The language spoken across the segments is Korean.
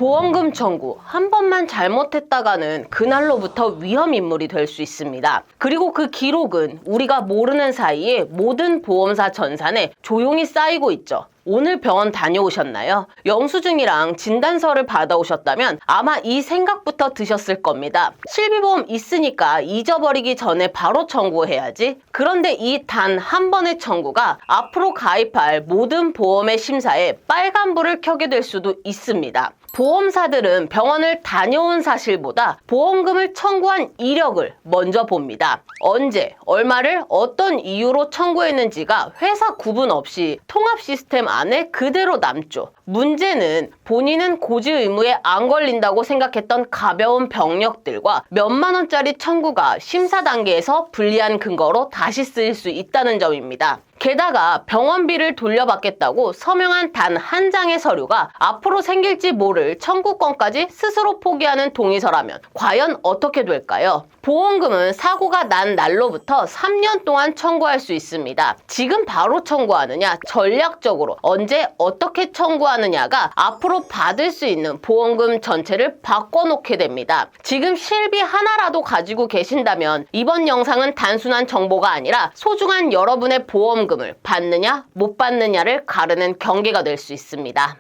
보험금 청구 한 번만 잘못했다가는 그날로부터 위험 인물이 될 수 있습니다. 그리고 그 기록은 우리가 모르는 사이에 모든 보험사 전산에 조용히 쌓이고 있죠. 오늘 병원 다녀오셨나요? 영수증이랑 진단서를 받아오셨다면 아마 이 생각부터 드셨을 겁니다. 실비보험 있으니까 잊어버리기 전에 바로 청구해야지. 그런데 이 단 한 번의 청구가 앞으로 가입할 모든 보험의 심사에 빨간불을 켜게 될 수도 있습니다. 보험사들은 병원을 다녀온 사실보다 보험금을 청구한 이력을 먼저 봅니다. 언제, 얼마를 어떤 이유로 청구했는지가 회사 구분 없이 통합 시스템 안에 그대로 남죠. 문제는 본인은 고지 의무에 안 걸린다고 생각했던 가벼운 병력들과 몇만 원짜리 청구가 심사 단계에서 불리한 근거로 다시 쓰일 수 있다는 점입니다. 게다가 병원비를 돌려받겠다고 서명한 단 한 장의 서류가 앞으로 생길지 모를 청구권까지 스스로 포기하는 동의서라면 과연 어떻게 될까요? 보험금은 사고가 난 날로부터 3년 동안 청구할 수 있습니다. 지금 바로 청구하느냐, 전략적으로 언제 어떻게 청구하느냐가 앞으로 받을 수 있는 보험금 전체를 바꿔놓게 됩니다. 지금 실비 하나라도 가지고 계신다면 이번 영상은 단순한 정보가 아니라 소중한 여러분의 보험금을 받느냐 못 받느냐를 가르는 경계가 될 수 있습니다.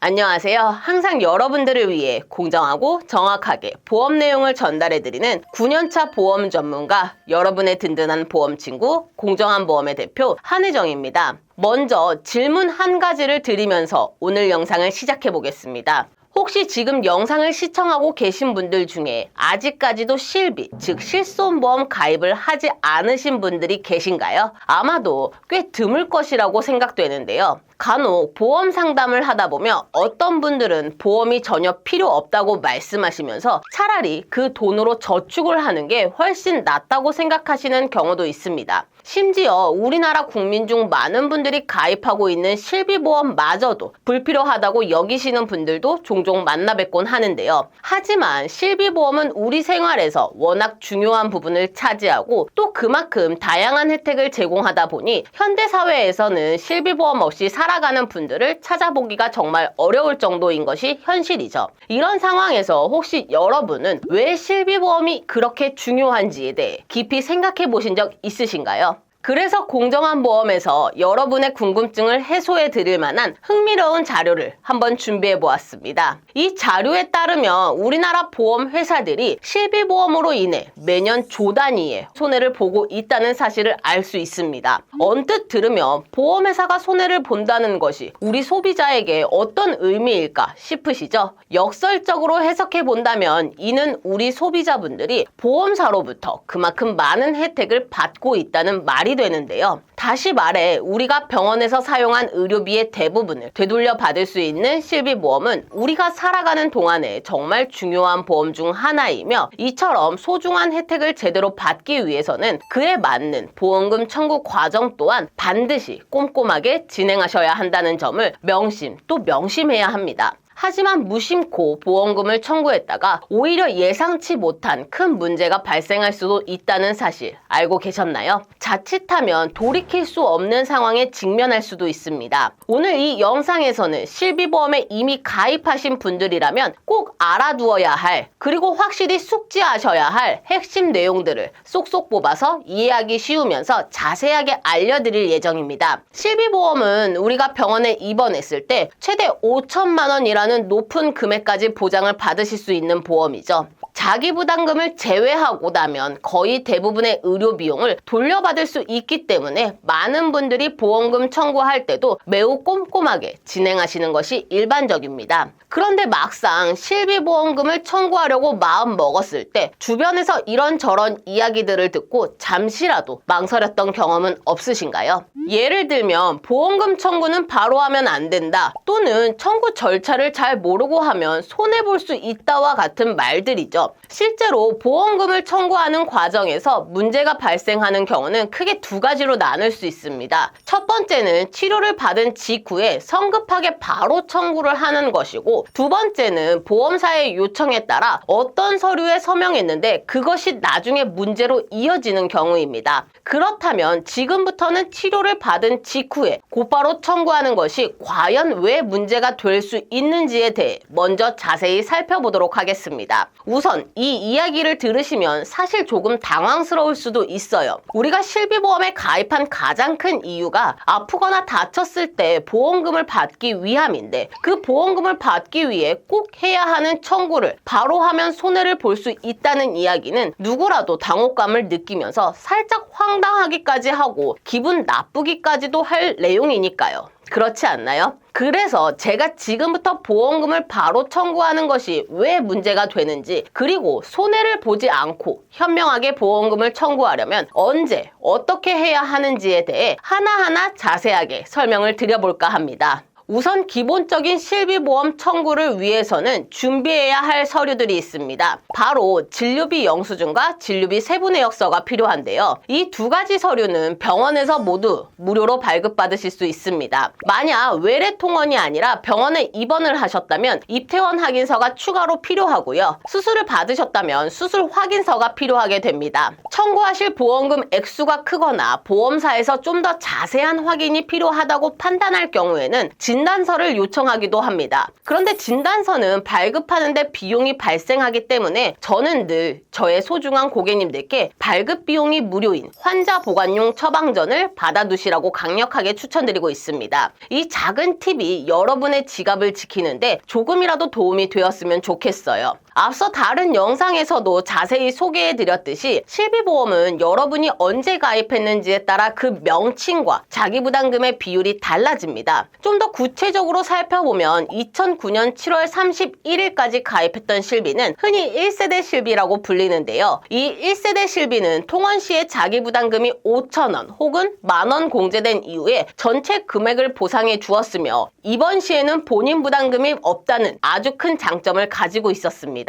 안녕하세요. 항상 여러분들을 위해 공정하고 정확하게 보험 내용을 전달해드리는 9년차 보험 전문가, 여러분의 든든한 보험 친구, 공정한 보험의 대표 한혜정입니다. 먼저 질문 한 가지를 드리면서 오늘 영상을 시작해 보겠습니다. 혹시 지금 영상을 시청하고 계신 분들 중에 아직까지도 실비, 즉 실손보험 가입을 하지 않으신 분들이 계신가요? 아마도 꽤 드물 것이라고 생각되는데요. 간혹 보험 상담을 하다 보면 어떤 분들은 보험이 전혀 필요 없다고 말씀하시면서 차라리 그 돈으로 저축을 하는 게 훨씬 낫다고 생각하시는 경우도 있습니다. 심지어 우리나라 국민 중 많은 분들이 가입하고 있는 실비보험마저도 불필요하다고 여기시는 분들도 종종 만나 뵙곤 하는데요. 하지만 실비보험은 우리 생활에서 워낙 중요한 부분을 차지하고 또 그만큼 다양한 혜택을 제공하다 보니 현대사회에서는 실비보험 없이 살아가는 분들을 찾아보기가 정말 어려울 정도인 것이 현실이죠. 이런 상황에서 혹시 여러분은 왜 실비보험이 그렇게 중요한지에 대해 깊이 생각해 보신 적 있으신가요? 그래서 공정한 보험에서 여러분의 궁금증을 해소해 드릴 만한 흥미로운 자료를 한번 준비해 보았습니다. 이 자료에 따르면 우리나라 보험 회사들이 실비보험으로 인해 매년 조 단위의 손해를 보고 있다는 사실을 알 수 있습니다. 언뜻 들으면 보험회사가 손해를 본다는 것이 우리 소비자에게 어떤 의미일까 싶으시죠? 역설적으로 해석해 본다면 이는 우리 소비자분들이 보험사로부터 그만큼 많은 혜택을 받고 있다는 말이 되는데요. 다시 말해 우리가 병원에서 사용한 의료비의 대부분을 되돌려 받을 수 있는 실비보험은 우리가 살아가는 동안에 정말 중요한 보험 중 하나이며, 이처럼 소중한 혜택을 제대로 받기 위해서는 그에 맞는 보험금 청구 과정 또한 반드시 꼼꼼하게 진행하셔야 한다는 점을 명심 또 명심해야 합니다. 하지만 무심코 보험금을 청구했다가 오히려 예상치 못한 큰 문제가 발생할 수도 있다는 사실 알고 계셨나요? 자칫하면 돌이킬 수 없는 상황에 직면할 수도 있습니다. 오늘 이 영상에서는 실비보험에 이미 가입하신 분들이라면 꼭 알아두어야 할, 그리고 확실히 숙지하셔야 할 핵심 내용들을 쏙쏙 뽑아서 이해하기 쉬우면서 자세하게 알려드릴 예정입니다. 실비보험은 우리가 병원에 입원했을 때 최대 5천만 원이라는 높은 금액까지 보장을 받으실 수 있는 보험이죠. 자기부담금을 제외하고 나면 거의 대부분의 의료 비용을 돌려받을 수 있기 때문에 많은 분들이 보험금 청구할 때도 매우 꼼꼼하게 진행하시는 것이 일반적입니다. 그런데 막상 실비보험금을 청구하려고 마음 먹었을 때 주변에서 이런저런 이야기들을 듣고 잠시라도 망설였던 경험은 없으신가요? 예를 들면 보험금 청구는 바로 하면 안 된다, 또는 청구 절차를 잘 모르고 하면 손해볼 수 있다와 같은 말들이죠. 실제로 보험금을 청구하는 과정에서 문제가 발생하는 경우는 크게 두 가지로 나눌 수 있습니다. 첫 번째는 치료를 받은 직후에 성급하게 바로 청구를 하는 것이고, 두 번째는 보험사의 요청에 따라 어떤 서류에 서명했는데 그것이 나중에 문제로 이어지는 경우입니다. 그렇다면 지금부터는 치료를 받은 직후에 곧바로 청구하는 것이 과연 왜 문제가 될 수 있는지에 대해 먼저 자세히 살펴보도록 하겠습니다. 우선 이 이야기를 들으시면 사실 조금 당황스러울 수도 있어요. 우리가 실비보험에 가입한 가장 큰 이유가 아프거나 다쳤을 때 보험금을 받기 위함인데, 그 보험금을 받기 위해 꼭 해야 하는 청구를 바로 하면 손해를 볼 수 있다는 이야기는 누구라도 당혹감을 느끼면서 살짝 황당하기까지 하고 기분 나쁘기까지도 할 내용이니까요. 그렇지 않나요? 그래서 제가 지금부터 보험금을 바로 청구하는 것이 왜 문제가 되는지, 그리고 손해를 보지 않고 현명하게 보험금을 청구하려면 언제 어떻게 해야 하는지에 대해 하나하나 자세하게 설명을 드려볼까 합니다. 우선 기본적인 실비보험 청구를 위해서는 준비해야 할 서류들이 있습니다. 바로 진료비 영수증과 진료비 세부내역서가 필요한데요. 이 두 가지 서류는 병원에서 모두 무료로 발급받으실 수 있습니다. 만약 외래통원이 아니라 병원에 입원을 하셨다면 입퇴원 확인서가 추가로 필요하고요. 수술을 받으셨다면 수술 확인서가 필요하게 됩니다. 청구하실 보험금 액수가 크거나 보험사에서 좀 더 자세한 확인이 필요하다고 판단할 경우에는 진단서를 요청하기도 합니다. 그런데 진단서는 발급하는데 비용이 발생하기 때문에 저는 늘 저의 소중한 고객님들께 발급 비용이 무료인 환자 보관용 처방전을 받아두시라고 강력하게 추천드리고 있습니다. 이 작은 팁이 여러분의 지갑을 지키는데 조금이라도 도움이 되었으면 좋겠어요. 앞서 다른 영상에서도 자세히 소개해드렸듯이 실비보험은 여러분이 언제 가입했는지에 따라 그 명칭과 자기부담금의 비율이 달라집니다. 좀 더 구체적으로 살펴보면 2009년 7월 31일까지 가입했던 실비는 흔히 1세대 실비라고 불리는데요. 이 1세대 실비는 통원 시에 자기부담금이 5,000원 혹은 10,000원 공제된 이후에 전체 금액을 보상해 주었으며, 이번 시에는 본인 부담금이 없다는 아주 큰 장점을 가지고 있었습니다.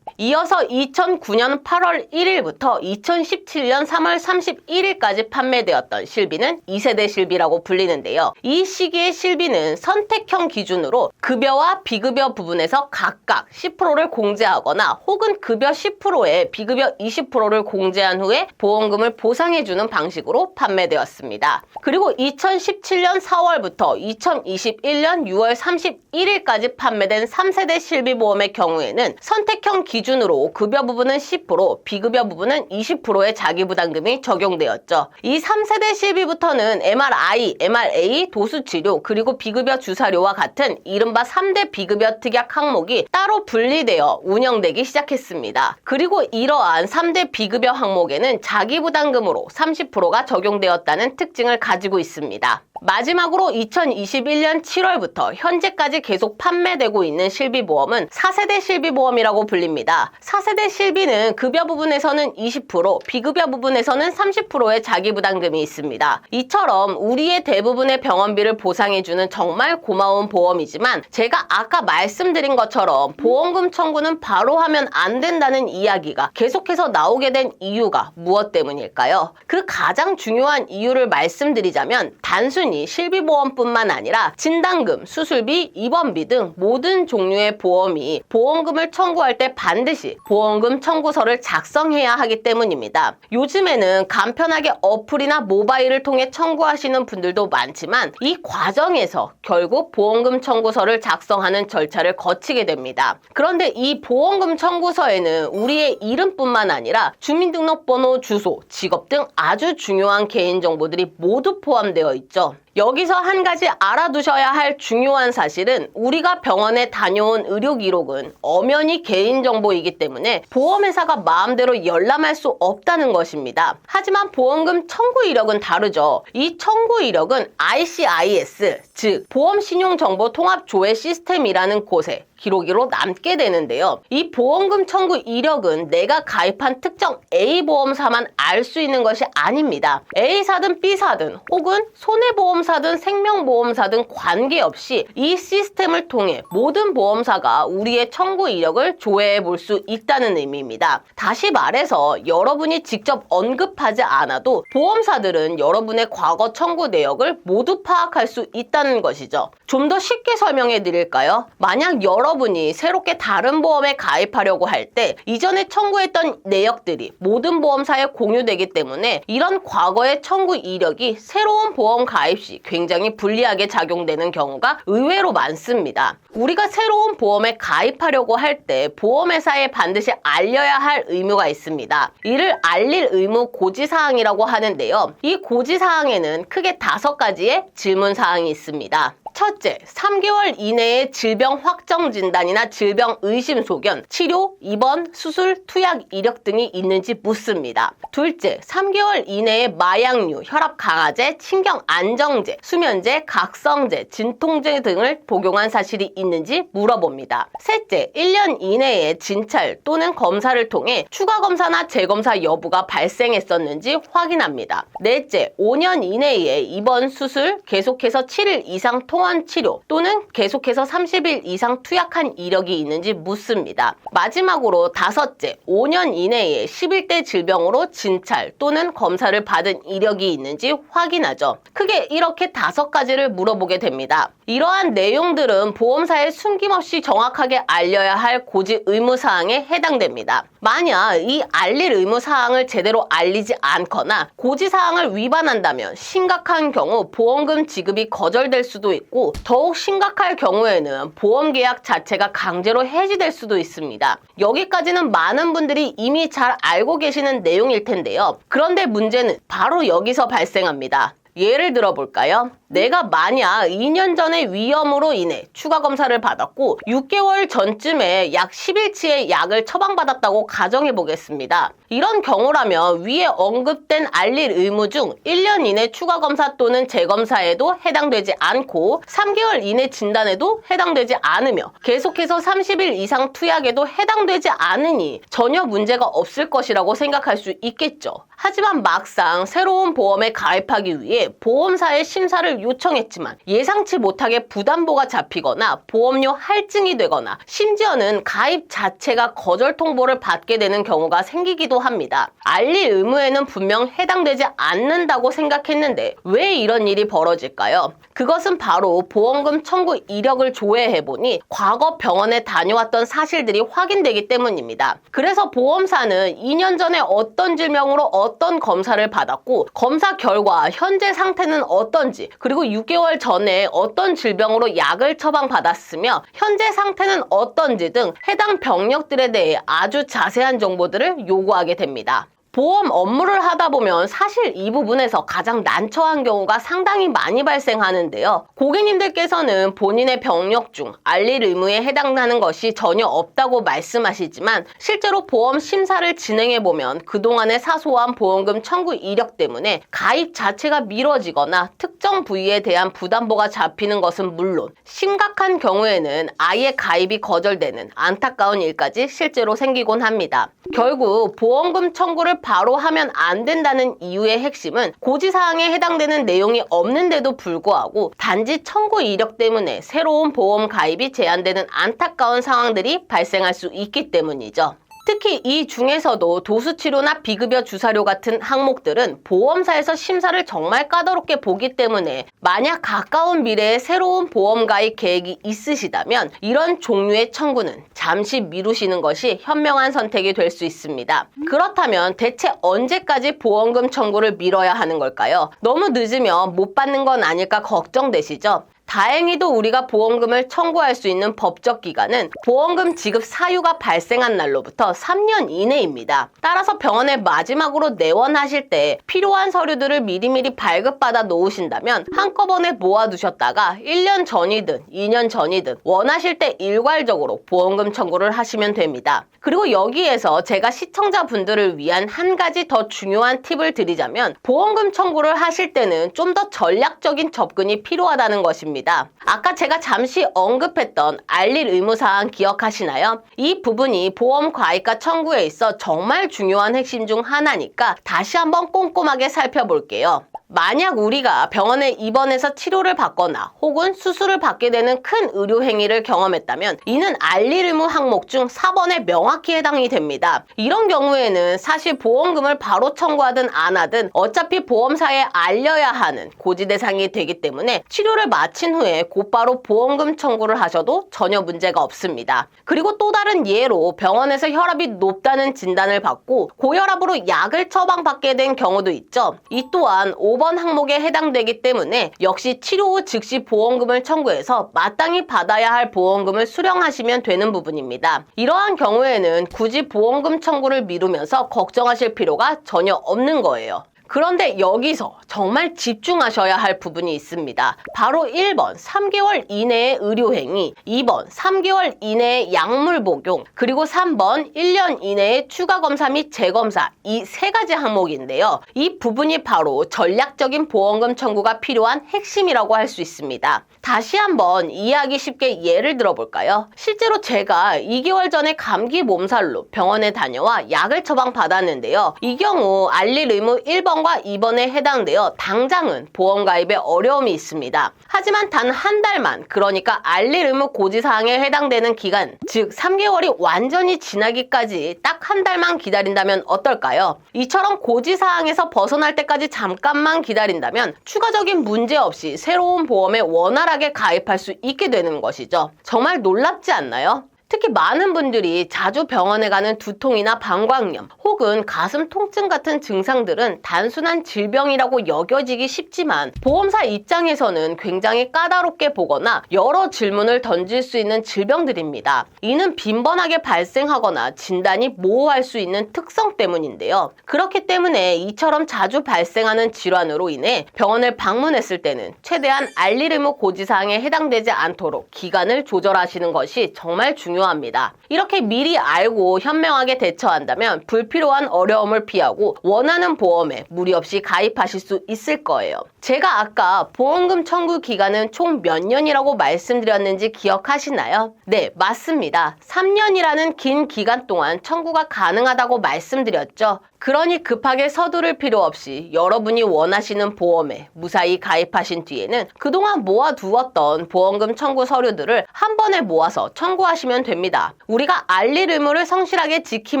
이어서 2009년 8월 1일부터 2017년 3월 31일까지 판매되었던 실비는 2세대 실비라고 불리는데요. 이 시기의 실비는 선택형 기준으로 급여와 비급여 부분에서 각각 10%를 공제하거나 혹은 급여 10%에 비급여 20%를 공제한 후에 보험금을 보상해주는 방식으로 판매되었습니다. 그리고 2017년 4월부터 2021년 6월 31일까지 판매된 3세대 실비보험의 경우에는 선택형 기준으로 급여 부분은 10%, 비급여 부분은 20%의 자기부담금이 적용되었죠. 이 3세대 실비부터는 MRI, MRA, 도수치료, 그리고 비급여 주사료와 같은 이른바 3대 비급여 특약 항목이 따로 분리되어 운영되기 시작했습니다. 그리고 이러한 3대 비급여 항목에는 자기부담금으로 30%가 적용되었다는 특징을 가지고 있습니다. 마지막으로 2021년 7월부터 현재까지 계속 판매되고 있는 실비보험은 4세대 실비보험이라고 불립니다. 4세대 실비는 급여 부분에서는 20%, 비급여 부분에서는 30%의 자기부담금이 있습니다. 이처럼 우리의 대부분의 병원비를 보상해주는 정말 고마운 보험이지만, 제가 아까 말씀드린 것처럼 보험금 청구는 바로 하면 안 된다는 이야기가 계속해서 나오게 된 이유가 무엇 때문일까요? 그 가장 중요한 이유를 말씀드리자면, 단순히 실비보험뿐만 아니라 진단금, 수술비, 입원비 등 모든 종류의 보험이 보험금을 청구할 때 반드시 보험금 청구서를 작성해야 하기 때문입니다. 요즘에는 간편하게 어플이나 모바일을 통해 청구하시는 분들도 많지만, 이 과정에서 결국 보험금 청구서를 작성하는 절차를 거치게 됩니다. 그런데 이 보험금 청구서에는 우리의 이름뿐만 아니라 주민등록번호, 주소, 직업 등 아주 중요한 개인정보들이 모두 포함되어 있죠. 여기서 한 가지 알아두셔야 할 중요한 사실은, 우리가 병원에 다녀온 의료 기록은 엄연히 개인정보이기 때문에 보험회사가 마음대로 열람할 수 없다는 것입니다. 하지만 보험금 청구 이력은 다르죠. 이 청구 이력은 ICIS, 즉 보험신용정보통합조회 시스템이라는 곳에 기록으로 남게 되는데요. 이 보험금 청구 이력은 내가 가입한 특정 A보험사만 알 수 있는 것이 아닙니다. A사든 B사든 혹은 손해보험사든 보험사든 생명보험사든 관계없이 이 시스템을 통해 모든 보험사가 우리의 청구 이력을 조회해 볼 수 있다는 의미입니다. 다시 말해서 여러분이 직접 언급하지 않아도 보험사들은 여러분의 과거 청구 내역을 모두 파악할 수 있다는 것이죠. 좀 더 쉽게 설명해 드릴까요? 만약 여러분이 새롭게 다른 보험에 가입하려고 할 때 이전에 청구했던 내역들이 모든 보험사에 공유되기 때문에 이런 과거의 청구 이력이 새로운 보험 가입 시 굉장히 불리하게 작용되는 경우가 의외로 많습니다. 우리가 새로운 보험에 가입하려고 할 때 보험회사에 반드시 알려야 할 의무가 있습니다. 이를 알릴 의무 고지사항이라고 하는데요. 이 고지사항에는 크게 5가지의 질문사항이 있습니다. 첫째, 3개월 이내에 질병 확정 진단이나 질병 의심 소견, 치료, 입원, 수술, 투약 이력 등이 있는지 묻습니다. 둘째, 3개월 이내에 마약류, 혈압 강화제, 신경 안정제, 수면제, 각성제, 진통제 등을 복용한 사실이 있는지 물어봅니다. 셋째, 1년 이내에 진찰 또는 검사를 통해 추가 검사나 재검사 여부가 발생했었는지 확인합니다. 넷째, 5년 이내에 입원, 수술, 계속해서 7일 이상 통원 치료 또는 계속해서 30일 이상 투약한 이력이 있는지 묻습니다. 마지막으로 5째, 5년 이내에 11대 질병으로 진찰 또는 검사를 받은 이력이 있는지 확인하죠. 크게 이렇게 5가지를 물어보게 됩니다. 이러한 내용들은 보험사에 숨김없이 정확하게 알려야 할 고지 의무사항에 해당됩니다. 만약 이 알릴 의무사항을 제대로 알리지 않거나 고지사항을 위반한다면 심각한 경우 보험금 지급이 거절될 수도 있고 더욱 심각할 경우에는 보험계약 자체가 강제로 해지될 수도 있습니다. 여기까지는 많은 분들이 이미 잘 알고 계시는 내용일 텐데요. 그런데 문제는 바로 여기서 발생합니다. 예를 들어 볼까요? 내가 만약 2년 전에 위염으로 인해 추가 검사를 받았고 6개월 전쯤에 약 10일치의 약을 처방받았다고 가정해 보겠습니다. 이런 경우라면 위에 언급된 알릴 의무 중 1년 이내 추가 검사 또는 재검사에도 해당되지 않고 3개월 이내 진단에도 해당되지 않으며 계속해서 30일 이상 투약에도 해당되지 않으니 전혀 문제가 없을 것이라고 생각할 수 있겠죠. 하지만 막상 새로운 보험에 가입하기 위해 보험사의 심사를 요청했지만 예상치 못하게 부담보가 잡히거나 보험료 할증이 되거나 심지어는 가입 자체가 거절 통보를 받게 되는 경우가 생기기도 합니다. 알릴 의무에는 분명 해당되지 않는다고 생각했는데 왜 이런 일이 벌어질까요? 그것은 바로 보험금 청구 이력을 조회해보니 과거 병원에 다녀왔던 사실들이 확인되기 때문입니다. 그래서 보험사는 2년 전에 어떤 질병으로 어떤 검사를 받았고 검사 결과 현재 상태는 어떤지 그리고 6개월 전에 어떤 질병으로 약을 처방받았으며 현재 상태는 어떤지 등 해당 병력들에 대해 아주 자세한 정보들을 요구하게 됩니다. 보험 업무를 하다 보면 사실 이 부분에서 가장 난처한 경우가 상당히 많이 발생하는데요. 고객님들께서는 본인의 병력 중 알릴 의무에 해당하는 것이 전혀 없다고 말씀하시지만 실제로 보험 심사를 진행해보면 그동안의 사소한 보험금 청구 이력 때문에 가입 자체가 미뤄지거나 특정 부위에 대한 부담보가 잡히는 것은 물론 심각한 경우에는 아예 가입이 거절되는 안타까운 일까지 실제로 생기곤 합니다. 결국 보험금 청구를 바로 하면 안 된다는 이유의 핵심은 고지사항에 해당되는 내용이 없는데도 불구하고 단지 청구 이력 때문에 새로운 보험 가입이 제한되는 안타까운 상황들이 발생할 수 있기 때문이죠. 특히 이 중에서도 도수치료나 비급여 주사료 같은 항목들은 보험사에서 심사를 정말 까다롭게 보기 때문에 만약 가까운 미래에 새로운 보험 가입 계획이 있으시다면 이런 종류의 청구는 잠시 미루시는 것이 현명한 선택이 될 수 있습니다. 그렇다면 대체 언제까지 보험금 청구를 미뤄야 하는 걸까요? 너무 늦으면 못 받는 건 아닐까 걱정되시죠? 다행히도 우리가 보험금을 청구할 수 있는 법적 기간은 보험금 지급 사유가 발생한 날로부터 3년 이내입니다. 따라서 병원에 마지막으로 내원하실 때 필요한 서류들을 미리미리 발급받아 놓으신다면 한꺼번에 모아두셨다가 1년 전이든 2년 전이든 원하실 때 일괄적으로 보험금 청구를 하시면 됩니다. 그리고 여기에서 제가 시청자분들을 위한 한 가지 더 중요한 팁을 드리자면 보험금 청구를 하실 때는 좀 더 전략적인 접근이 필요하다는 것입니다. 아까 제가 잠시 언급했던 알릴 의무사항 기억하시나요? 이 부분이 보험 가입과 청구에 있어 정말 중요한 핵심 중 하나니까 다시 한번 꼼꼼하게 살펴볼게요. 만약 우리가 병원에 입원해서 치료를 받거나 혹은 수술을 받게 되는 큰 의료 행위를 경험했다면 이는 알릴 의무 항목 중 4번에 명확히 해당이 됩니다. 이런 경우에는 사실 보험금을 바로 청구하든 안 하든 어차피 보험사에 알려야 하는 고지 대상이 되기 때문에 치료를 마친 후에 곧바로 보험금 청구를 하셔도 전혀 문제가 없습니다. 그리고 또 다른 예로 병원에서 혈압이 높다는 진단을 받고 고혈압으로 약을 처방받게 된 경우도 있죠. 이 또한 5번 항목에 해당되기 때문에 역시 치료 후 즉시 보험금을 청구해서 마땅히 받아야 할 보험금을 수령하시면 되는 부분입니다. 이러한 경우에는 굳이 보험금 청구를 미루면서 걱정하실 필요가 전혀 없는 거예요. 그런데 여기서 정말 집중하셔야 할 부분이 있습니다. 바로 1번 3개월 이내의 의료행위, 2번 3개월 이내의 약물 복용, 그리고 3번 1년 이내의 추가검사 및 재검사, 이 세 가지 항목인데요. 이 부분이 바로 전략적인 보험금 청구가 필요한 핵심이라고 할 수 있습니다. 다시 한번 이해하기 쉽게 예를 들어볼까요? 실제로 제가 2개월 전에 감기 몸살로 병원에 다녀와 약을 처방받았는데요. 이 경우 알릴 의무 1번과 2번에 해당되어 당장은 보험 가입에 어려움이 있습니다. 하지만 단 한 달만, 그러니까 알릴 의무 고지사항에 해당되는 기간, 즉 3개월이 완전히 지나기까지 딱 한 달만 기다린다면 어떨까요? 이처럼 고지사항에서 벗어날 때까지 잠깐만 기다린다면 추가적인 문제 없이 새로운 보험에 원활하게 가입할 수 있게 되는 것이죠. 정말 놀랍지 않나요? 특히 많은 분들이 자주 병원에 가는 두통이나 방광염 혹은 가슴 통증 같은 증상들은 단순한 질병이라고 여겨지기 쉽지만 보험사 입장에서는 굉장히 까다롭게 보거나 여러 질문을 던질 수 있는 질병들입니다. 이는 빈번하게 발생하거나 진단이 모호할 수 있는 특성 때문인데요. 그렇기 때문에 이처럼 자주 발생하는 질환으로 인해 병원을 방문했을 때는 최대한 알릴 의무 고지사항에 해당되지 않도록 기간을 조절하시는 것이 정말 중요합니다. 이렇게 미리 알고 현명하게 대처한다면 불필요한 어려움을 피하고 원하는 보험에 무리 없이 가입하실 수 있을 거예요. 제가 아까 보험금 청구 기간은 총 몇 년이라고 말씀드렸는지 기억하시나요? 네, 맞습니다. 3년이라는 긴 기간 동안 청구가 가능하다고 말씀드렸죠. 그러니 급하게 서두를 필요 없이 여러분이 원하시는 보험에 무사히 가입하신 뒤에는 그동안 모아두었던 보험금 청구 서류들을 한 번에 모아서 청구하시면 됩니다. 우리가 알릴 의무를 성실하게 지킨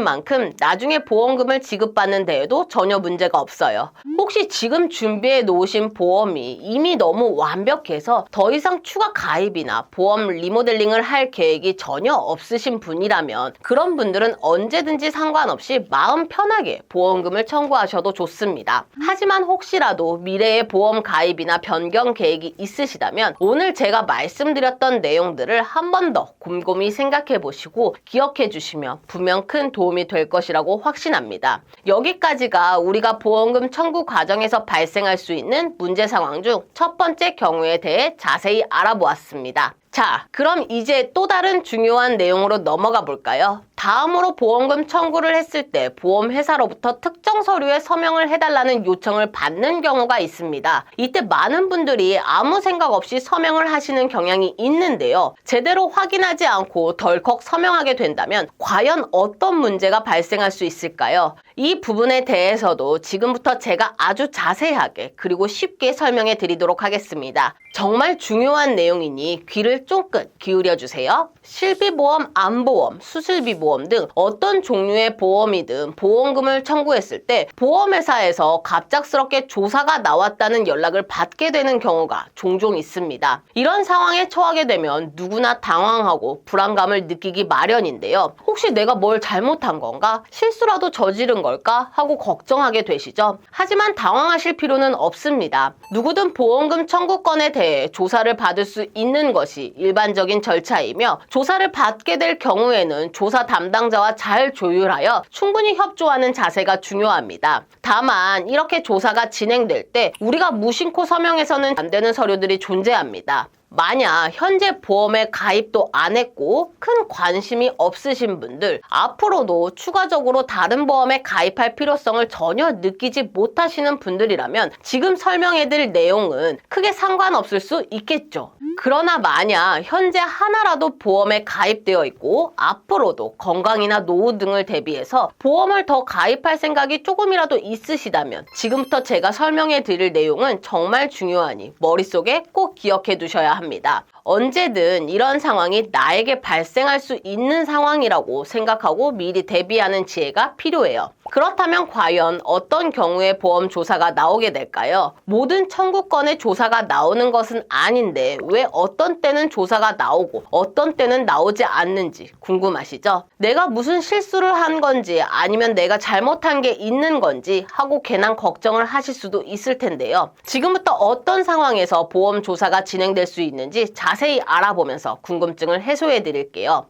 만큼 나중에 보험금을 지급받는 데에도 전혀 문제가 없어요. 혹시 지금 준비해 놓으신 보험이 이미 너무 완벽해서 더 이상 추가 가입이나 보험 리모델링을 할 계획이 전혀 없으신 분이라면 그런 분들은 언제든지 상관없이 마음 편하게 보험금을 청구하셔도 좋습니다. 하지만 혹시라도 미래의 보험 가입이나 변경 계획이 있으시다면 오늘 제가 말씀드렸던 내용들을 한 번 더 곰곰이 생각해 보시고 기억해 주시면 분명 큰 도움이 될 것이라고 확신합니다. 여기까지가 우리가 보험금 청구 과정에서 발생할 수 있는 문제 상황 중 첫 번째 경우에 대해 자세히 알아보았습니다. 자, 그럼 이제 또 다른 중요한 내용으로 넘어가 볼까요? 다음으로 보험금 청구를 했을 때 보험회사로부터 특정 서류에 서명을 해달라는 요청을 받는 경우가 있습니다. 이때 많은 분들이 아무 생각 없이 서명을 하시는 경향이 있는데요. 제대로 확인하지 않고 덜컥 서명하게 된다면 과연 어떤 문제가 발생할 수 있을까요? 이 부분에 대해서도 지금부터 제가 아주 자세하게 그리고 쉽게 설명해 드리도록 하겠습니다. 정말 중요한 내용이니 귀를 쫑긋 기울여 주세요. 실비보험, 암보험, 수술비보험 등 어떤 종류의 보험이든 보험금을 청구했을 때 보험회사에서 갑작스럽게 조사가 나왔다는 연락을 받게 되는 경우가 종종 있습니다. 이런 상황에 처하게 되면 누구나 당황하고 불안감을 느끼기 마련인데요. 혹시 내가 뭘 잘못한 건가? 실수라도 저지른 걸까? 하고 걱정하게 되시죠? 하지만 당황하실 필요는 없습니다. 누구든 보험금 청구권에 대해 조사를 받을 수 있는 것이 일반적인 절차이며 조사를 받게 될 경우에는 조사 담당자와 잘 조율하여 충분히 협조하는 자세가 중요합니다. 다만 이렇게 조사가 진행될 때 우리가 무심코 서명해서는 안 되는 서류들이 존재합니다. 만약 현재 보험에 가입도 안 했고 큰 관심이 없으신 분들, 앞으로도 추가적으로 다른 보험에 가입할 필요성을 전혀 느끼지 못하시는 분들이라면 지금 설명해드릴 내용은 크게 상관없을 수 있겠죠. 그러나 만약 현재 하나라도 보험에 가입되어 있고 앞으로도 건강이나 노후 등을 대비해서 보험을 더 가입할 생각이 조금이라도 있으시다면 지금부터 제가 설명해 드릴 내용은 정말 중요하니 머릿속에 꼭 기억해 두셔야 합니다. 언제든 이런 상황이 나에게 발생할 수 있는 상황이라고 생각하고 미리 대비하는 지혜가 필요해요. 그렇다면 과연 어떤 경우에 보험 조사가 나오게 될까요? 모든 청구권의 조사가 나오는 것은 아닌데 왜 어떤 때는 조사가 나오고 어떤 때는 나오지 않는지 궁금하시죠? 내가 무슨 실수를 한 건지 아니면 내가 잘못한 게 있는 건지 하고 괜한 걱정을 하실 수도 있을 텐데요. 지금부터 어떤 상황에서 보험 조사가 진행될 수 있는지 자세히 알아보면서 궁금증을 해소해 드릴게요.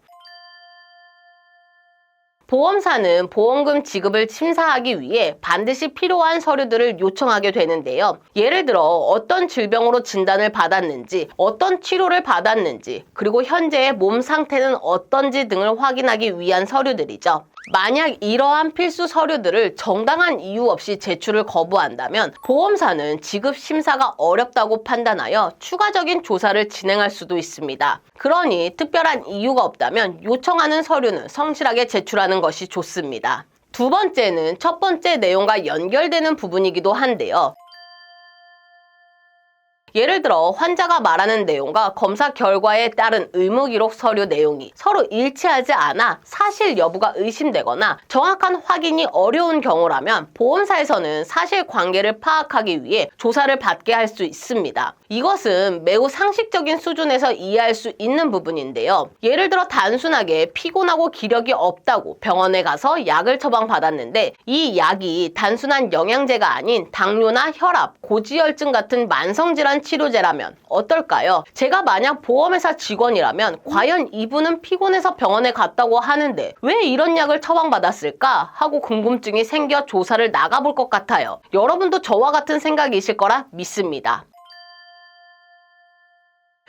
보험사는 보험금 지급을 심사하기 위해 반드시 필요한 서류들을 요청하게 되는데요. 예를 들어 어떤 질병으로 진단을 받았는지, 어떤 치료를 받았는지, 그리고 현재의 몸 상태는 어떤지 등을 확인하기 위한 서류들이죠. 만약 이러한 필수 서류들을 정당한 이유 없이 제출을 거부한다면 보험사는 지급 심사가 어렵다고 판단하여 추가적인 조사를 진행할 수도 있습니다. 그러니 특별한 이유가 없다면 요청하는 서류는 성실하게 제출하는 것이 좋습니다. 두 번째는 첫 번째 내용과 연결되는 부분이기도 한데요. 예를 들어 환자가 말하는 내용과 검사 결과에 따른 의무기록 서류 내용이 서로 일치하지 않아 사실 여부가 의심되거나 정확한 확인이 어려운 경우라면 보험사에서는 사실관계를 파악하기 위해 조사를 받게 할 수 있습니다. 이것은 매우 상식적인 수준에서 이해할 수 있는 부분인데요. 예를 들어 단순하게 피곤하고 기력이 없다고 병원에 가서 약을 처방받았는데 이 약이 단순한 영양제가 아닌 당뇨나 혈압, 고지혈증 같은 만성질환 치료제라면 어떨까요? 제가 만약 보험회사 직원이라면 과연 이분은 피곤해서 병원에 갔다고 하는데 왜 이런 약을 처방받았을까? 하고 궁금증이 생겨 조사를 나가볼 것 같아요. 여러분도 저와 같은 생각이실 거라 믿습니다.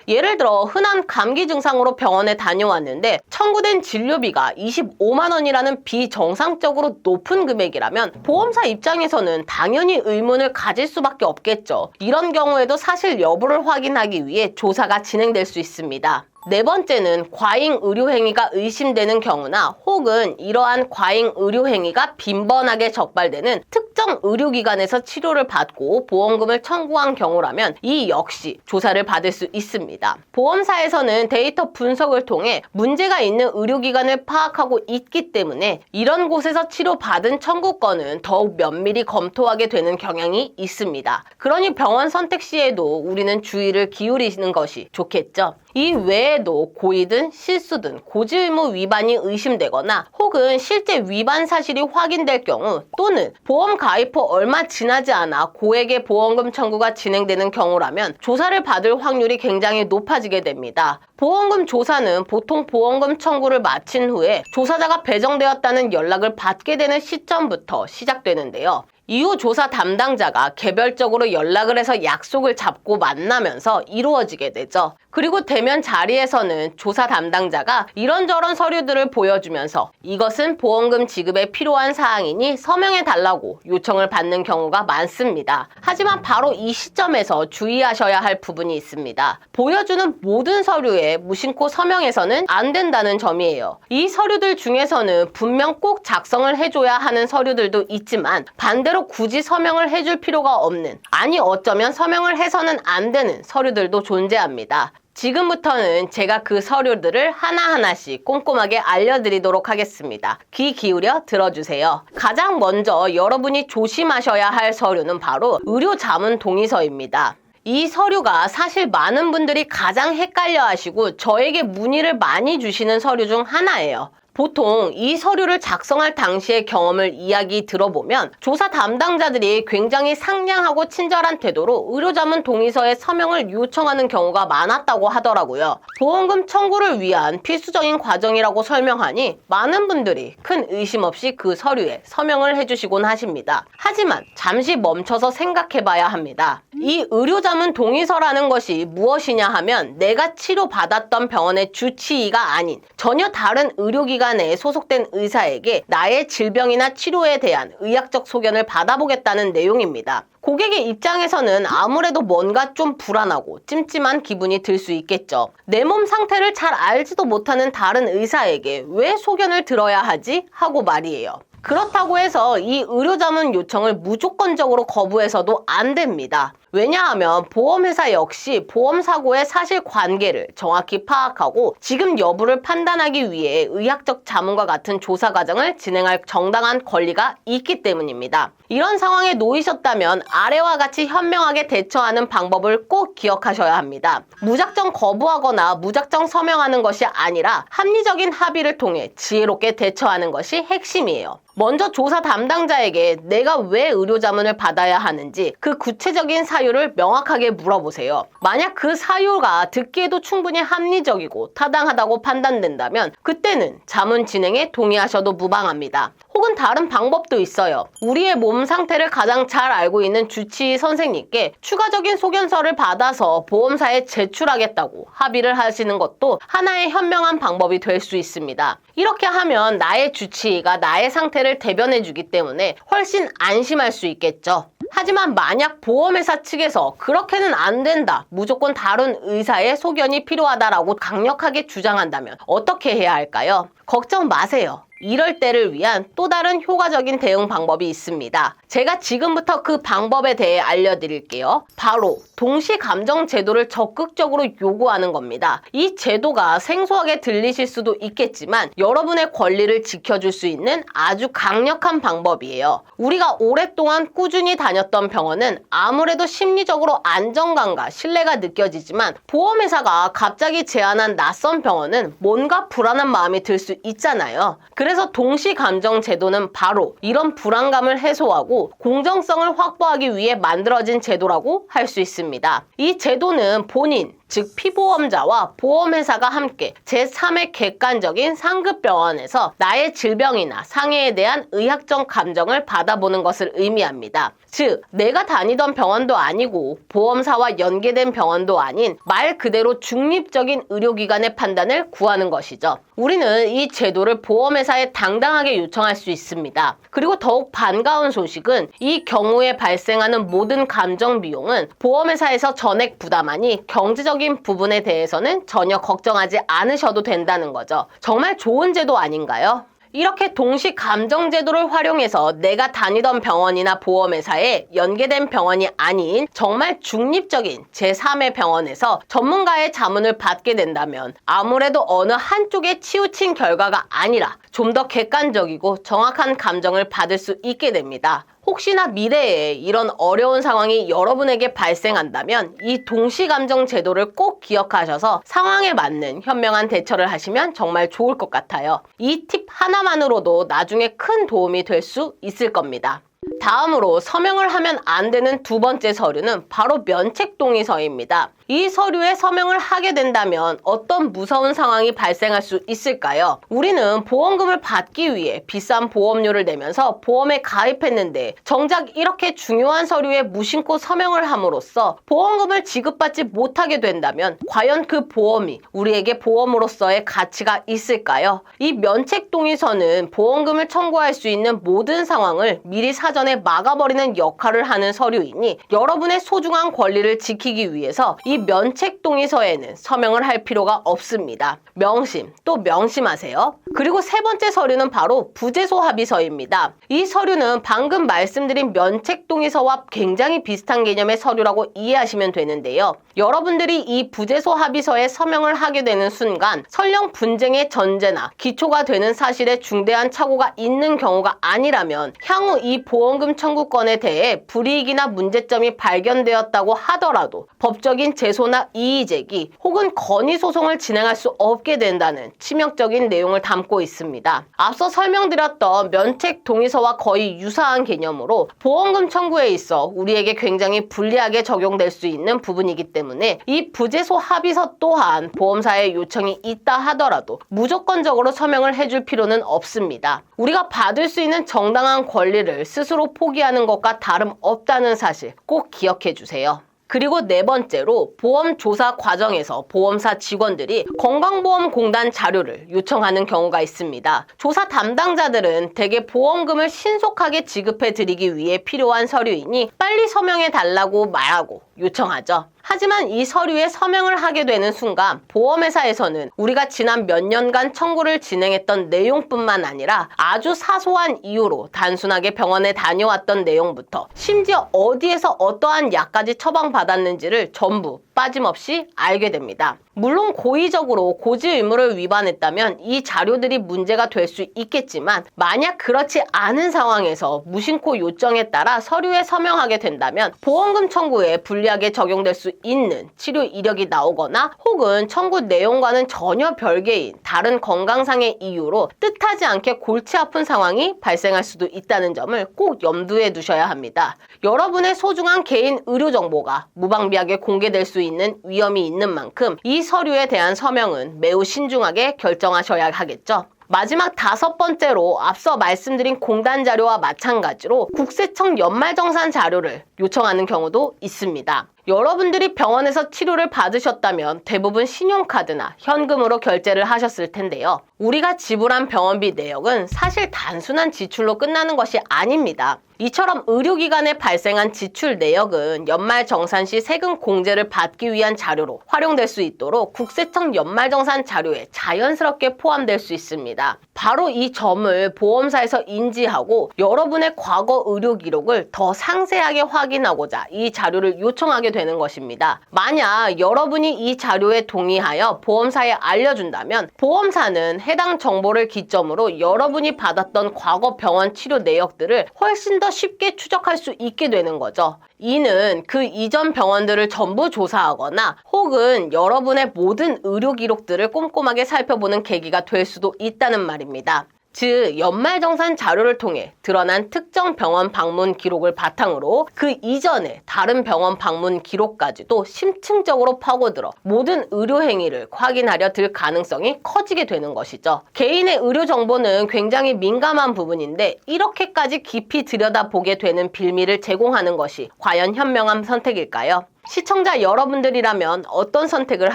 예를 들어 흔한 감기 증상으로 병원에 다녀왔는데 청구된 진료비가 25만 원이라는 비정상적으로 높은 금액이라면 보험사 입장에서는 당연히 의문을 가질 수밖에 없겠죠. 이런 경우에도 사실 여부를 확인하기 위해 조사가 진행될 수 있습니다. 네 번째는 과잉 의료행위가 의심되는 경우나 혹은 이러한 과잉 의료행위가 빈번하게 적발되는 특정 의료기관에서 치료를 받고 보험금을 청구한 경우라면 이 역시 조사를 받을 수 있습니다. 보험사에서는 데이터 분석을 통해 문제가 있는 의료기관을 파악하고 있기 때문에 이런 곳에서 치료받은 청구권은 더욱 면밀히 검토하게 되는 경향이 있습니다. 그러니 병원 선택 시에도 우리는 주의를 기울이는 것이 좋겠죠. 이 외에도 고의든 실수든 고지의무 위반이 의심되거나 혹은 실제 위반 사실이 확인될 경우 또는 보험 가입 후 얼마 지나지 않아 고액의 보험금 청구가 진행되는 경우라면 조사를 받을 확률이 굉장히 높아지게 됩니다. 보험금 조사는 보통 보험금 청구를 마친 후에 조사자가 배정되었다는 연락을 받게 되는 시점부터 시작되는데요. 이후 조사 담당자가 개별적으로 연락을 해서 약속을 잡고 만나면서 이루어지게 되죠. 그리고 대면 자리에서는 조사 담당자가 이런저런 서류들을 보여주면서 이것은 보험금 지급에 필요한 사항이니 서명해달라고 요청을 받는 경우가 많습니다. 하지만 바로 이 시점에서 주의하셔야 할 부분이 있습니다. 보여주는 모든 서류에 무심코 서명해서는 안 된다는 점이에요. 이 서류들 중에서는 분명 꼭 작성을 해줘야 하는 서류들도 있지만 반대로 굳이 서명을 해줄 필요가 없는, 아니 어쩌면 서명을 해서는 안 되는 서류들도 존재합니다. 지금부터는 제가 그 서류들을 하나하나씩 꼼꼼하게 알려드리도록 하겠습니다. 귀 기울여 들어주세요. 가장 먼저 여러분이 조심하셔야 할 서류는 바로 의료자문 동의서입니다. 이 서류가 사실 많은 분들이 가장 헷갈려 하시고 저에게 문의를 많이 주시는 서류 중 하나예요. 보통 이 서류를 작성할 당시의 경험을 이야기 들어보면 조사 담당자들이 굉장히 상냥하고 친절한 태도로 의료자문 동의서에 서명을 요청하는 경우가 많았다고 하더라고요. 보험금 청구를 위한 필수적인 과정이라고 설명하니 많은 분들이 큰 의심 없이 그 서류에 서명을 해주시곤 하십니다. 하지만 잠시 멈춰서 생각해봐야 합니다. 이 의료자문 동의서라는 것이 무엇이냐 하면 내가 치료받았던 병원의 주치의가 아닌 전혀 다른 의료기관에 소속된 의사에게 나의 질병이나 치료에 대한 의학적 소견을 받아보겠다는 내용입니다. 고객의 입장에서는 아무래도 뭔가 좀 불안하고 찜찜한 기분이 들 수 있겠죠. 내 몸 상태를 잘 알지도 못하는 다른 의사에게 왜 소견을 들어야 하지? 하고 말이에요. 그렇다고 해서 이 의료자문 요청을 무조건적으로 거부해서도 안 됩니다. 왜냐하면 보험회사 역시 보험사고의 사실관계를 정확히 파악하고 지금 여부를 판단하기 위해 의학적 자문과 같은 조사 과정을 진행할 정당한 권리가 있기 때문입니다. 이런 상황에 놓이셨다면 아래와 같이 현명하게 대처하는 방법을 꼭 기억하셔야 합니다. 무작정 거부하거나 무작정 서명하는 것이 아니라 합리적인 합의를 통해 지혜롭게 대처하는 것이 핵심이에요. 먼저 조사 담당자에게 내가 왜 의료자문을 받아야 하는지 그 구체적인 사유를 명확하게 물어보세요. 만약 그 사유가 듣기에도 충분히 합리적이고 타당하다고 판단된다면 그때는 자문 진행에 동의하셔도 무방합니다. 혹은 다른 방법도 있어요. 우리의 몸 상태를 가장 잘 알고 있는 주치의 선생님께 추가적인 소견서를 받아서 보험사에 제출하겠다고 합의를 하시는 것도 하나의 현명한 방법이 될 수 있습니다. 이렇게 하면 나의 주치의가 나의 상태를 대변해주기 때문에 훨씬 안심할 수 있겠죠. 하지만 만약 보험회사 측에서 그렇게는 안 된다, 무조건 다른 의사의 소견이 필요하다라고 강력하게 주장한다면 어떻게 해야 할까요? 걱정 마세요. 이럴 때를 위한 또 다른 효과적인 대응 방법이 있습니다. 제가 지금부터 그 방법에 대해 알려드릴게요. 바로 동시감정 제도를 적극적으로 요구하는 겁니다. 이 제도가 생소하게 들리실 수도 있겠지만 여러분의 권리를 지켜줄 수 있는 아주 강력한 방법이에요. 우리가 오랫동안 꾸준히 다녔던 병원은 아무래도 심리적으로 안정감과 신뢰가 느껴지지만 보험회사가 갑자기 제안한 낯선 병원은 뭔가 불안한 마음이 들 수 있잖아요. 그래서 동시감정 제도는 바로 이런 불안감을 해소하고 공정성을 확보하기 위해 만들어진 제도라고 할 수 있습니다. 이 제도는 본인, 즉 피보험자와 보험회사가 함께 제3의 객관적인 상급병원에서 나의 질병이나 상해에 대한 의학적 감정을 받아보는 것을 의미합니다. 즉, 내가 다니던 병원도 아니고 보험사와 연계된 병원도 아닌 말 그대로 중립적인 의료기관의 판단을 구하는 것이죠. 우리는 이 제도를 보험회사에 당당하게 요청할 수 있습니다. 그리고 더욱 반가운 소식은 이 경우에 발생하는 모든 감정 비용은 보험회사에서 전액 부담하니 경제적인 부분에 대해서는 전혀 걱정하지 않으셔도 된다는 거죠. 정말 좋은 제도 아닌가요? 이렇게 동시 감정 제도를 활용해서 내가 다니던 병원이나 보험회사에 연계된 병원이 아닌 정말 중립적인 제3의 병원에서 전문가의 자문을 받게 된다면 아무래도 어느 한쪽에 치우친 결과가 아니라 좀 더 객관적이고 정확한 감정을 받을 수 있게 됩니다. 혹시나 미래에 이런 어려운 상황이 여러분에게 발생한다면 이 동시감정 제도를 꼭 기억하셔서 상황에 맞는 현명한 대처를 하시면 정말 좋을 것 같아요. 이 팁 하나만으로도 나중에 큰 도움이 될 수 있을 겁니다. 다음으로 서명을 하면 안 되는 두 번째 서류는 바로 면책동의서입니다. 이 서류에 서명을 하게 된다면 어떤 무서운 상황이 발생할 수 있을까요? 우리는 보험금을 받기 위해 비싼 보험료를 내면서 보험에 가입했는데 정작 이렇게 중요한 서류에 무심코 서명을 함으로써 보험금을 지급받지 못하게 된다면 과연 그 보험이 우리에게 보험으로서의 가치가 있을까요? 이 면책동의서는 보험금을 청구할 수 있는 모든 상황을 미리 사전에 막아버리는 역할을 하는 서류이니 여러분의 소중한 권리를 지키기 위해서 이 면책동의서에는 서명을 할 필요가 없습니다. 명심, 또 명심하세요. 그리고 세 번째 서류는 바로 부재소 합의서입니다. 이 서류는 방금 말씀드린 면책동의서와 굉장히 비슷한 개념의 서류라고 이해하시면 되는데요. 여러분들이 이 부재소 합의서에 서명을 하게 되는 순간 설령 분쟁의 전제나 기초가 되는 사실에 중대한 착오가 있는 경우가 아니라면 향후 이 보험 보험금 청구권에 대해 불이익이나 문제점이 발견되었다고 하더라도 법적인 제소나 이의제기 혹은 건의소송을 진행할 수 없게 된다는 치명적인 내용을 담고 있습니다. 앞서 설명드렸던 면책 동의서와 거의 유사한 개념으로 보험금 청구에 있어 우리에게 굉장히 불리하게 적용될 수 있는 부분이기 때문에 이 부제소 합의서 또한 보험사의 요청이 있다 하더라도 무조건적으로 서명을 해줄 필요는 없습니다. 우리가 받을 수 있는 정당한 권리를 스스로 포기하는 것과 다름없다는 사실 꼭 기억해 주세요. 그리고 네 번째로 보험 조사 과정에서 보험사 직원들이 건강보험공단 자료를 요청하는 경우가 있습니다. 조사 담당자들은 대개 보험금을 신속하게 지급해 드리기 위해 필요한 서류이니 빨리 서명해 달라고 말하고 요청하죠. 하지만 이 서류에 서명을 하게 되는 순간 보험회사에서는 우리가 지난 몇 년간 청구를 진행했던 내용뿐만 아니라 아주 사소한 이유로 단순하게 병원에 다녀왔던 내용부터 심지어 어디에서 어떠한 약까지 처방받았는지를 전부 빠짐없이 알게 됩니다. 물론 고의적으로 고지 의무를 위반했다면 이 자료들이 문제가 될 수 있겠지만 만약 그렇지 않은 상황에서 무심코 요청에 따라 서류에 서명하게 된다면 보험금 청구에 불리하게 적용될 수 있는 치료 이력이 나오거나 혹은 청구 내용과는 전혀 별개인 다른 건강상의 이유로 뜻하지 않게 골치 아픈 상황이 발생할 수도 있다는 점을 꼭 염두에 두셔야 합니다. 여러분의 소중한 개인 의료 정보가 무방비하게 공개될 수 있는 위험이 있는 만큼 이 서류에 대한 서명은 매우 신중하게 결정하셔야 하겠죠. 마지막 다섯 번째로 앞서 말씀드린 공단 자료와 마찬가지로 국세청 연말정산 자료를 요청하는 경우도 있습니다. 여러분들이 병원에서 치료를 받으셨다면 대부분 신용카드나 현금으로 결제를 하셨을 텐데요. 우리가 지불한 병원비 내역은 사실 단순한 지출로 끝나는 것이 아닙니다. 이처럼 의료기관에 발생한 지출 내역은 연말정산 시 세금 공제를 받기 위한 자료로 활용될 수 있도록 국세청 연말정산 자료에 자연스럽게 포함될 수 있습니다. 바로 이 점을 보험사에서 인지하고 여러분의 과거 의료 기록을 더 상세하게 확인하고자 이 자료를 요청하게 되는 것입니다. 만약 여러분이 이 자료에 동의하여 보험사에 알려준다면 보험사는 해당 정보를 기점으로 여러분이 받았던 과거 병원 치료 내역들을 훨씬 더 쉽게 추적할 수 있게 되는 거죠. 이는 그 이전 병원들을 전부 조사하거나 혹은 여러분의 모든 의료 기록들을 꼼꼼하게 살펴보는 계기가 될 수도 있다는 말입니다. 즉 연말정산 자료를 통해 드러난 특정 병원 방문 기록을 바탕으로 그 이전의 다른 병원 방문 기록까지도 심층적으로 파고들어 모든 의료 행위를 확인하려 들 가능성이 커지게 되는 것이죠. 개인의 의료 정보는 굉장히 민감한 부분인데 이렇게까지 깊이 들여다보게 되는 빌미를 제공하는 것이 과연 현명한 선택일까요? 시청자 여러분들이라면 어떤 선택을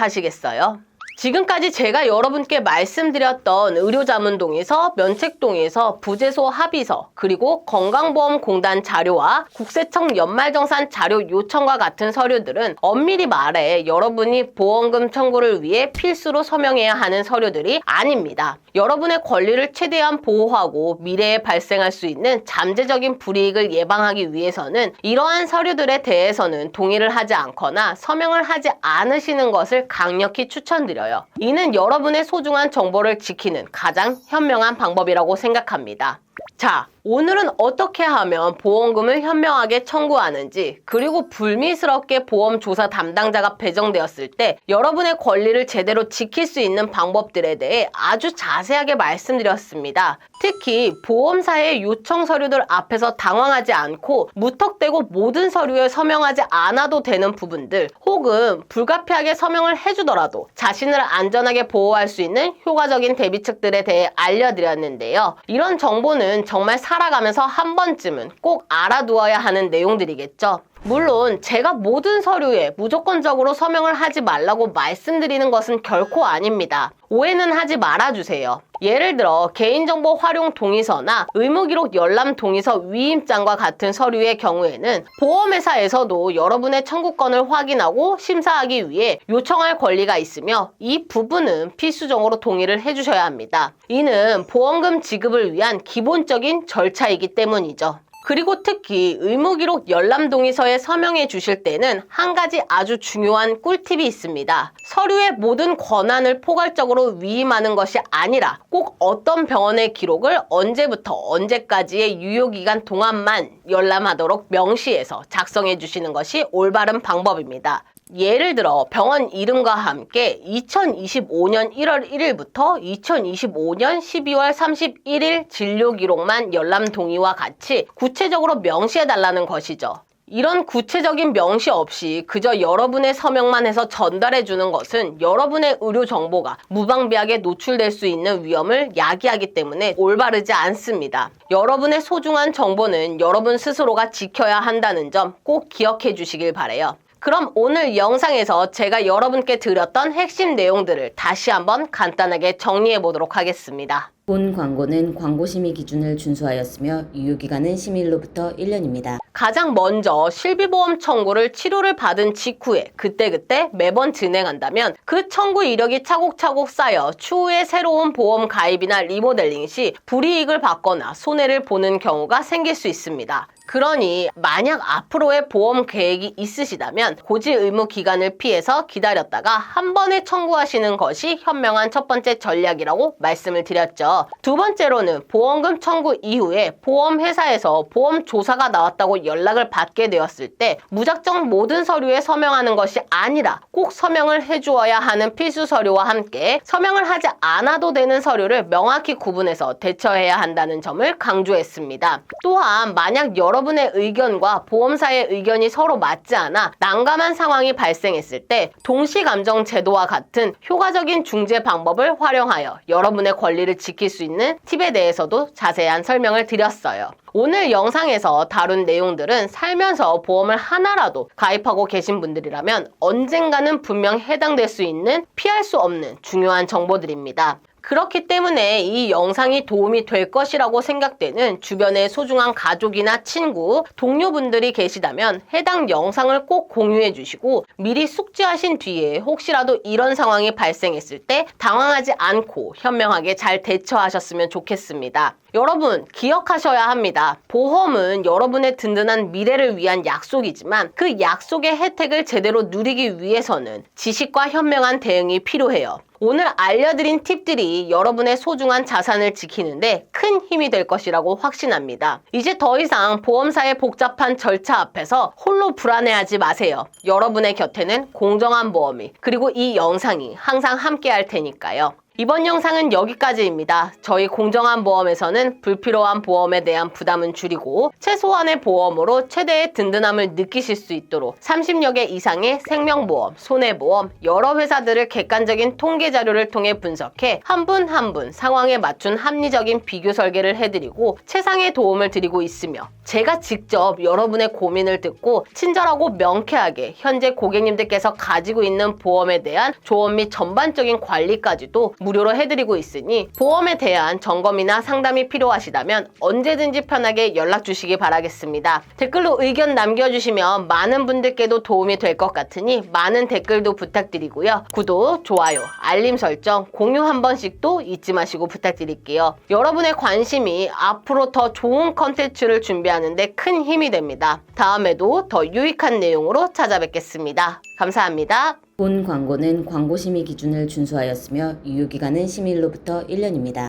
하시겠어요? 지금까지 제가 여러분께 말씀드렸던 의료자문동의서, 면책동의서, 부제소 합의서, 그리고 건강보험공단 자료와 국세청 연말정산 자료 요청과 같은 서류들은 엄밀히 말해 여러분이 보험금 청구를 위해 필수로 서명해야 하는 서류들이 아닙니다. 여러분의 권리를 최대한 보호하고 미래에 발생할 수 있는 잠재적인 불이익을 예방하기 위해서는 이러한 서류들에 대해서는 동의를 하지 않거나 서명을 하지 않으시는 것을 강력히 추천드려요. 이는 여러분의 소중한 정보를 지키는 가장 현명한 방법이라고 생각합니다. 자, 오늘은 어떻게 하면 보험금을 현명하게 청구하는지, 그리고 불미스럽게 보험 조사 담당자가 배정되었을 때 여러분의 권리를 제대로 지킬 수 있는 방법들에 대해 아주 자세하게 말씀드렸습니다. 특히 보험사의 요청 서류들 앞에서 당황하지 않고 무턱대고 모든 서류에 서명하지 않아도 되는 부분들, 혹은 불가피하게 서명을 해주더라도 자신을 안전하게 보호할 수 있는 효과적인 대비책들에 대해 알려드렸는데요. 이런 정보는 정말 살아가면서 한 번쯤은 꼭 알아두어야 하는 내용들이겠죠. 물론 제가 모든 서류에 무조건적으로 서명을 하지 말라고 말씀드리는 것은 결코 아닙니다. 오해는 하지 말아주세요. 예를 들어 개인정보 활용 동의서나 의무기록 열람 동의서 위임장과 같은 서류의 경우에는 보험회사에서도 여러분의 청구권을 확인하고 심사하기 위해 요청할 권리가 있으며 이 부분은 필수적으로 동의를 해주셔야 합니다. 이는 보험금 지급을 위한 기본적인 절차이기 때문이죠. 그리고 특히 의무기록 열람동의서에 서명해 주실 때는 한 가지 아주 중요한 꿀팁이 있습니다. 서류의 모든 권한을 포괄적으로 위임하는 것이 아니라 꼭 어떤 병원의 기록을 언제부터 언제까지의 유효기간 동안만 열람하도록 명시해서 작성해 주시는 것이 올바른 방법입니다. 예를 들어 병원 이름과 함께 2025년 1월 1일부터 2025년 12월 31일 진료 기록만 열람 동의와 같이 구체적으로 명시해달라는 것이죠. 이런 구체적인 명시 없이 그저 여러분의 서명만 해서 전달해 주는 것은 여러분의 의료 정보가 무방비하게 노출될 수 있는 위험을 야기하기 때문에 올바르지 않습니다. 여러분의 소중한 정보는 여러분 스스로가 지켜야 한다는 점 꼭 기억해 주시길 바라요. 그럼 오늘 영상에서 제가 여러분께 드렸던 핵심 내용들을 다시 한번 간단하게 정리해 보도록 하겠습니다. 본 광고는 광고심의 기준을 준수하였으며 유효기간은 심의일로부터 1년입니다. 가장 먼저 실비보험 청구를 치료를 받은 직후에 그때그때 매번 진행한다면 그 청구 이력이 차곡차곡 쌓여 추후에 새로운 보험 가입이나 리모델링 시 불이익을 받거나 손해를 보는 경우가 생길 수 있습니다. 그러니 만약 앞으로의 보험 계획이 있으시다면 고지 의무 기간을 피해서 기다렸다가 한 번에 청구하시는 것이 현명한 첫 번째 전략이라고 말씀을 드렸죠. 두 번째로는 보험금 청구 이후에 보험회사에서 보험 조사가 나왔다고 연락을 받게 되었을 때 무작정 모든 서류에 서명하는 것이 아니라 꼭 서명을 해주어야 하는 필수 서류와 함께 서명을 하지 않아도 되는 서류를 명확히 구분해서 대처해야 한다는 점을 강조했습니다. 또한 만약 여러분의 의견과 보험사의 의견이 서로 맞지 않아 난감한 상황이 발생했을 때 동시감정 제도와 같은 효과적인 중재 방법을 활용하여 여러분의 권리를 지킬 수 있는 팁에 대해서도 자세한 설명을 드렸어요. 오늘 영상에서 다룬 내용들은 살면서 보험을 하나라도 가입하고 계신 분들이라면 언젠가는 분명 해당될 수 있는 피할 수 없는 중요한 정보들입니다. 그렇기 때문에 이 영상이 도움이 될 것이라고 생각되는 주변의 소중한 가족이나 친구, 동료분들이 계시다면 해당 영상을 꼭 공유해 주시고 미리 숙지하신 뒤에 혹시라도 이런 상황이 발생했을 때 당황하지 않고 현명하게 잘 대처하셨으면 좋겠습니다. 여러분 기억하셔야 합니다. 보험은 여러분의 든든한 미래를 위한 약속이지만 그 약속의 혜택을 제대로 누리기 위해서는 지식과 현명한 대응이 필요해요. 오늘 알려드린 팁들이 여러분의 소중한 자산을 지키는데 큰 힘이 될 것이라고 확신합니다. 이제 더 이상 보험사의 복잡한 절차 앞에서 홀로 불안해하지 마세요. 여러분의 곁에는 공정한 보험이 그리고 이 영상이 항상 함께 할 테니까요. 이번 영상은 여기까지입니다. 저희 공정한 보험에서는 불필요한 보험에 대한 부담은 줄이고 최소한의 보험으로 최대의 든든함을 느끼실 수 있도록 30여 개 이상의 생명보험, 손해보험, 여러 회사들을 객관적인 통계 자료를 통해 분석해 한 분 한 분 상황에 맞춘 합리적인 비교 설계를 해드리고 최상의 도움을 드리고 있으며 제가 직접 여러분의 고민을 듣고 친절하고 명쾌하게 현재 고객님들께서 가지고 있는 보험에 대한 조언 및 전반적인 관리까지도 무료로 해드리고 있으니 보험에 대한 점검이나 상담이 필요하시다면 언제든지 편하게 연락 주시기 바라겠습니다. 댓글로 의견 남겨주시면 많은 분들께도 도움이 될 것 같으니 많은 댓글도 부탁드리고요. 구독, 좋아요, 알림 설정, 공유 한 번씩도 잊지 마시고 부탁드릴게요. 여러분의 관심이 앞으로 더 좋은 컨텐츠를 준비하는데 큰 힘이 됩니다. 다음에도 더 유익한 내용으로 찾아뵙겠습니다. 감사합니다. 본 광고는 광고심의 기준을 준수하였으며 유효기간은 심의일로부터 1년입니다.